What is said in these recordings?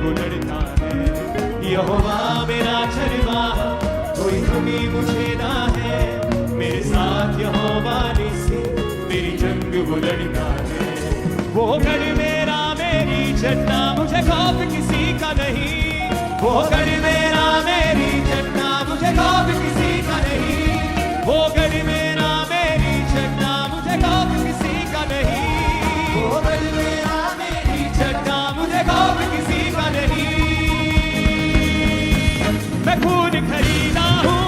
वो लड़ता है। यहोवा मेरा चरवाहा, कोई कमी मुझे ना है। मेरे साथ यहोवा निस्सी, मेरी जंग वो लड़ता है। वो गढ़ मेरा मेरी चट्टा, मुझे खौफ किसी का नहीं। वो गढ़ मेरा मेरी चट्टा, मुझे खौफ किसी का नहीं। वो गढ़ मेरा मेरी चट्टा, मुझे खौफ किसी का नहीं। वो गढ़ मेरा मेरी चट्टा, मुझे खौफ किसी का नहीं। मैं खून खरीदा हूँ,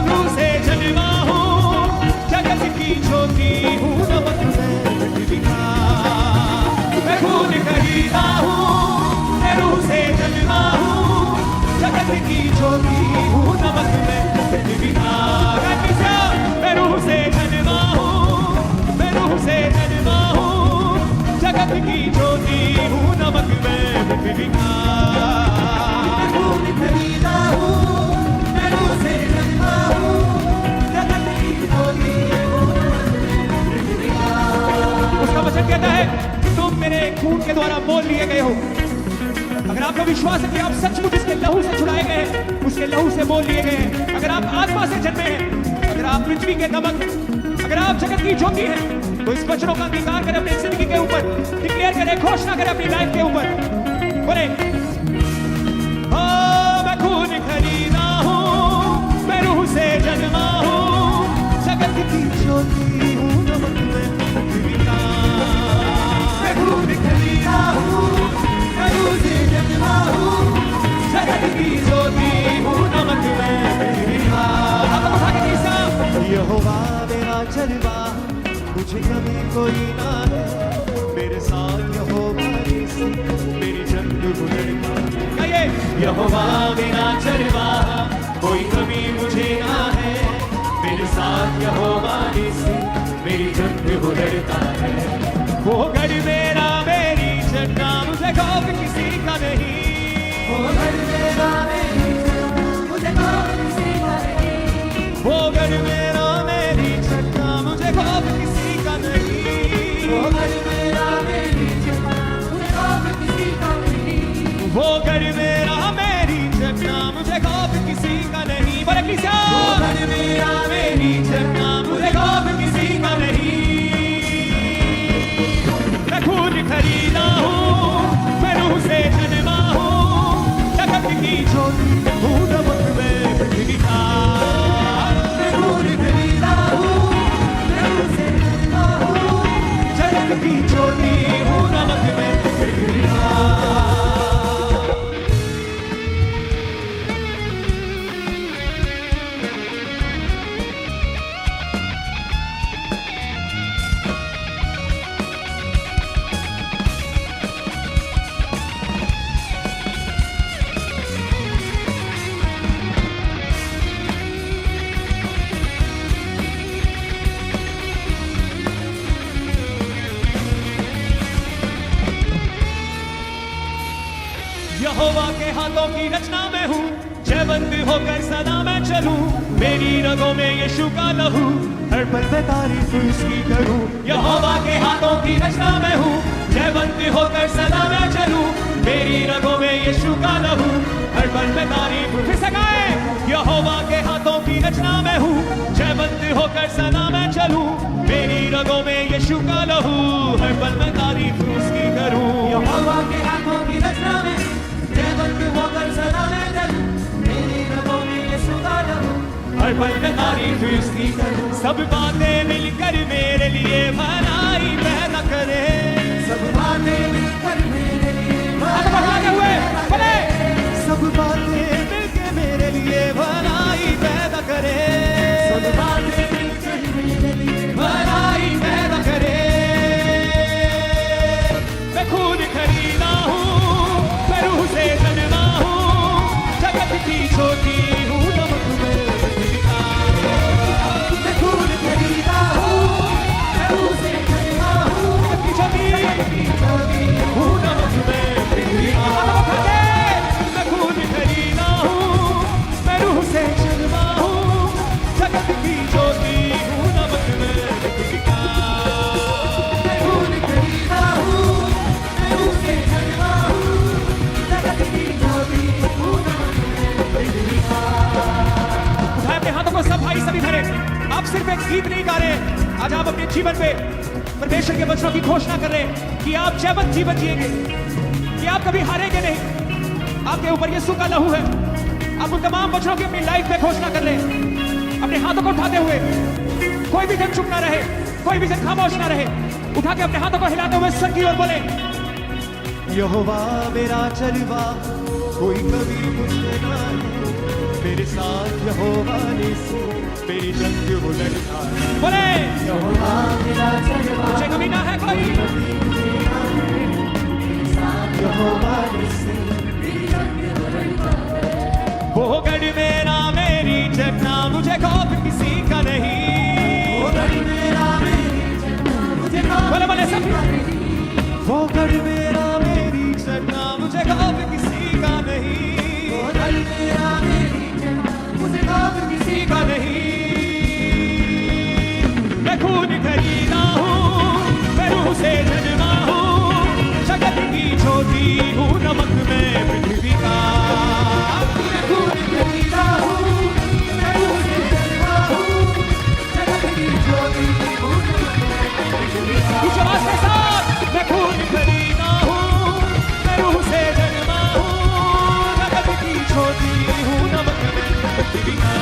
रूह से जन्मा हूँ, जगत की ज्योति हूँ, नमक में पृथ्वी का। मैं खून खरीदा हूँ, मैं रूह से जन्मा हूँ, जगत की ज्योति हूँ, नमक में पृथ्वी का। मैं रूह से जन्मा हूँ, मैं रूह से जन्मा हूँ, जगत की ज्योति हूँ, नमक में पृथ्वी का। उसका वचन कहता है कि तुम मेरे खून के द्वारा मोल लिए गए हो। अगर आपका विश्वास है कि आप सचमुच इसके लहू से छुड़ाए गए हैं, उसके लहू से मोल लिए गए हैं, अगर आप आत्मा से जन्मे हैं, अगर आप पृथ्वी के नमक, अगर आप जगत की ज्योति हैं, तो इस वचनों का अंगीकार करें अपनी जिंदगी के ऊपर, डिक्लेयर करें, घोषणा करें अपनी लाइफ के ऊपर। बोले, मैं खून खरीदा हूँ, मैं रूह से जन्मा हूँ, जगत की ज्योति हूँ, नमक में पृथ्वी का। मैं खून खरीदा हूँ, मैं रूह से जन्मा हूँ, जगत की ज्योति हूँ, नमक में पृथ्वी का। यहोवा मेरा चरवाहा, मुझे कभी कोई ना है। मेरे साथ यहोवा निस्सी, मेरी जंग वो लड़ता है। यहोवा मेरा चरवाहा, कोई कमी मुझे ना है। मेरे साथ यहोवा निस्सी, मेरी जंग वो लड़ता है। वो गढ़ मेरा मेरी चट्टा, मुझे खौफ किसी का नहीं। वो गढ़ मेरा मेरी चट्टा, मुझे खौफ किसी का नहीं। वो गढ़ मेरा मेरी चट्टा, मुझे खौफ किसी का नहीं। वो गढ़ मेरा मेरी चट्टा, मुझे खौफ किसी का नहीं। वो गढ़ मेरा मेरी चट्टा, मुझे खौफ किसी का नहीं। बोले किसा? वो गढ़ मेरा मेरी चट्टा, मुझे खौफ किसी का नहीं। मैं खून खरीदा हूँ, मैं रूह से जन्मा हूँ, जगत की ज्योति हूँ, नमक में पृथ्वी का। मैं खून खरीदा हूँ, मैं रूह से जन्मा हूँ, जगत की ज्योति हूँ, नमक में पृथ्वी का। यहोवा के हाथों की रचना में हूँ, जयवंत होकर सदा मैं चलूं। मेरी रगों में यीशु का लहू, हर पल में तारीफ उसकी करूं। यहोवा के हाथों की रचना में हूँ, जयवंत होकर सदा मैं चलूं। मेरी रगों में यीशु का लहू, हर पल में तारीफ। फिर से गाएं। यहोवा के हाथों की रचना में हूँ, जयवंत होकर सदा मैं चलूं। मेरी रगों में यीशु का लहू, हर पल में तारीफ उसकी करूं। यहोवा के हाथों की रचना में होकर सदा मैं चलूं। मेरी रगों में यीशु का लहू, हर पल में तारीफ उसकी करूं। सब बातें मिलकर मेरे लिए भलाई पैदा करे। सब बातें मिलकर मेरे लिए भलाई पैदा करे। सब बातें मिलकर मेरे लिए भलाई पैदा करे। सब बातें मिलकर मेरे लिए भलाई पैदा करे। मैं खून खरीदा हूँ, मैं रूह से जन्मा हूँ, जगत की ज्योति हूँ, नमक में पृथ्वी का। मैं खून खरीदा हूँ, मैं रूह से जन्मा हूँ, जगत की ज्योति हूँ, नमक में पृथ्वी का। मैं खून खरीदा हूँ, मैं रूह से जन्मा हूँ, परमेश्वर के वचनों की घोषणा कर रहे हैं कि आप जयवंत जीवन जिएंगे, कि आप कभी हारेंगे नहीं। आपके ऊपर यीशु का लहू है। आप उन तमाम वचनों की अपनी लाइफ में घोषणा कर रहे हैं, अपने हाथों को उठाते हुए। कोई भी जन चुप ना रहे, कोई भी जन खामोश ना रहे। उठा के अपने हाथों को हिलाते हुए स्वर की ओर बोले, यहोवा मेरा चरवा, कोई कभी मुझे ना है। मेरे साथ यहोवा निसी, मेरी जंग वो लड़ता है। बोले यहोवा मेरा चरवा, मुझे कभी ना है कोई। यहोवा निसी, वो गढ़ मेरा मेरी जगना, मुझे खौफ किसी का नहीं। बोले बोले सब, वो गढ़ मेरा मेरी जगना, मुझे खौफ किसी का नहीं। मुझे खौफ किसी का नहीं। मैं खून खरीदा हूँ, मैं रूह से जन्मा हूँ, जगत की ज्योति हूँ, नमक में पृथ्वी का। मैं खून खरीदा हूँ, मैं रूह से जन्मा हूँ, जगत की ज्योति हूँ, कुछ आवाज के साथ। मैं खून खरीदा हूँ, मैं रूह से जन्मा हूँ, जगत की ज्योति हूँ, नमक में पृथ्वी का।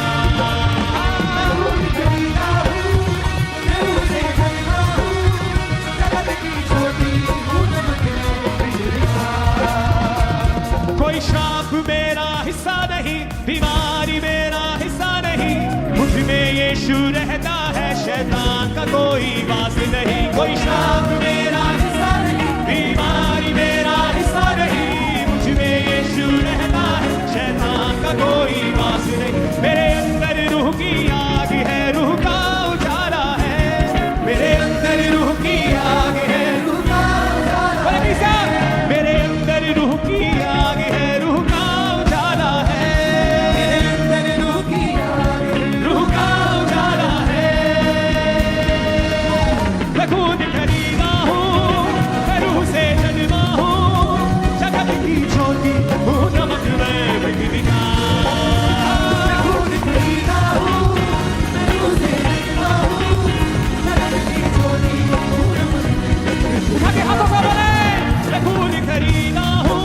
मैं खून खरीदा हूँ, मैं रूह से जन्मा हूँ, जगत की ज्योति हूँ, नमक में पृथ्वी का। कोई श्राप मेरा हिस्सा नहीं, बीमारी मेरा हिस्सा नहीं। मुझ में यीशु रहता है, शैतान का कोई वास नहीं। कोई श्राप मेरा हिस्सा नहीं, बीमारी मेरा हिस्सा नहीं। मुझ में यीशु रहता है, शैतान का कोई वास नहीं। मेरे अंदर रूह की आग है, रूह का उजाला है। मेरे अंदर रूह की आग है, रूह का उजाला है। मेरे अंदर रूह की आग है, रूह का उजाला है। मेरे अंदर रूह की आग है, रूह का उजाला है। मैं खून खरीदा हूँ, मैं रूह से जन्मा हूँ, जगत की ज्योति हूँ, नमक में पृथ्वी का। मैं खून खरीदा हूँ, मैं रूह से जन्मा हूँ, जगत की ज्योति हूँ, नमक में। उठा के हाथों को बोले, मैं खून खरीदा हूँ,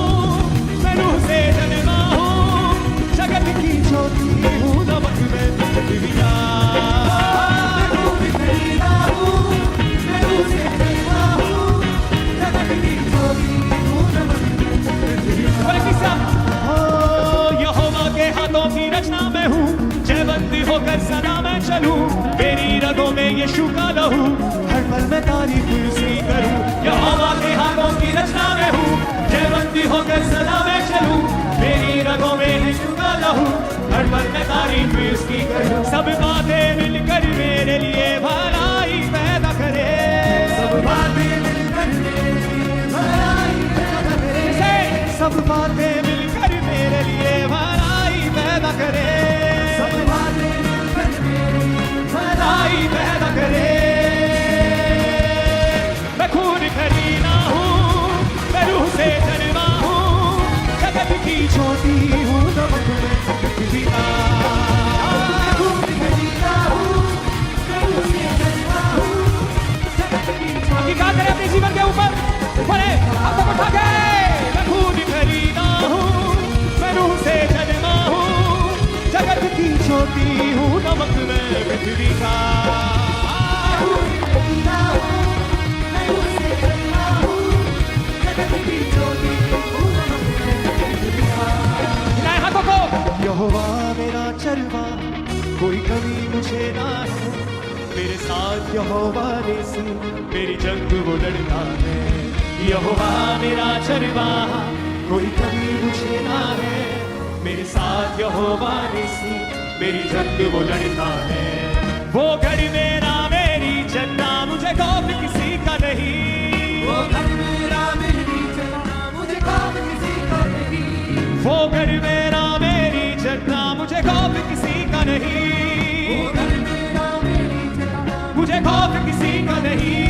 मैं रूह से जन्मा हूँ, जगत की ज्योति हूँ, नमक में पृथ्वी का। मैं खून खरीदा हूँ, मैं रूह से जन्मा हूँ, जगत की ज्योति हूँ, नमक में पृथ्वी का। बोले किस्सा, ओ यहोवा के हाथों की रचना में हूँ, जयवंत होकर सदा मैं चलूं। मेरी रगों में यीशु का लहू, हर पल मैं तारीफ उसकी करूं। यहोवा के हाथों की रचना में हूँ, जयवंत होकर सदा मैं चलूं। मेरी रगों में यीशु का लहू, हर पल मैं तारीफ उसकी करूं। सब बातें मिलकर मेरे लिए भलाई पैदा करे। सब बातें मिलकर मेरे लिए भलाई पैदा करे। सब बातें मिलकर मेरे लिए भलाई पैदा करे। सब बातें मिलकर मेरे लिए भलाई पैदा करे। मैं खून खरीदा हूँ, मैं रूह से जन्मा हूँ, जगत की ज्योति हूँ, नमक में पृथ्वी का। मैं खून खरीदा हूँ, मैं रूह से जन्मा हूँ, जगत की ज्योति। हकीकत है अपने जीवन के ऊपर, बोले हाथों को उठा के। मैं खून खरीदा हूँ, मैं रूह से जन्मा हूँ, जगत की ज्योति हूँ, नमक में पृथ्वी का। हाथों को। यहोवा मेरा चरवा, कोई कभी मुझे ना है। मेरे साथ यहोवा निसी, मेरी जंग वो लड़ता है। यहोवा मेरा चरवा, कोई कभी मुझे ना है। मेरे साथ यहोवा निसी, मेरी जंग वो लड़ता है। वो घर मेरा मेरी जन्ना, मुझे खौफ किसी का नहीं। वो घर मेरा मेरी जन्ना, मुझे खौफ किसी का नहीं। वो घर मेरा मेरी जन्ना, मुझे खौफ किसी का नहीं। वो घर मेरा मेरी जन्ना, मुझे खौफ किसी का नहीं।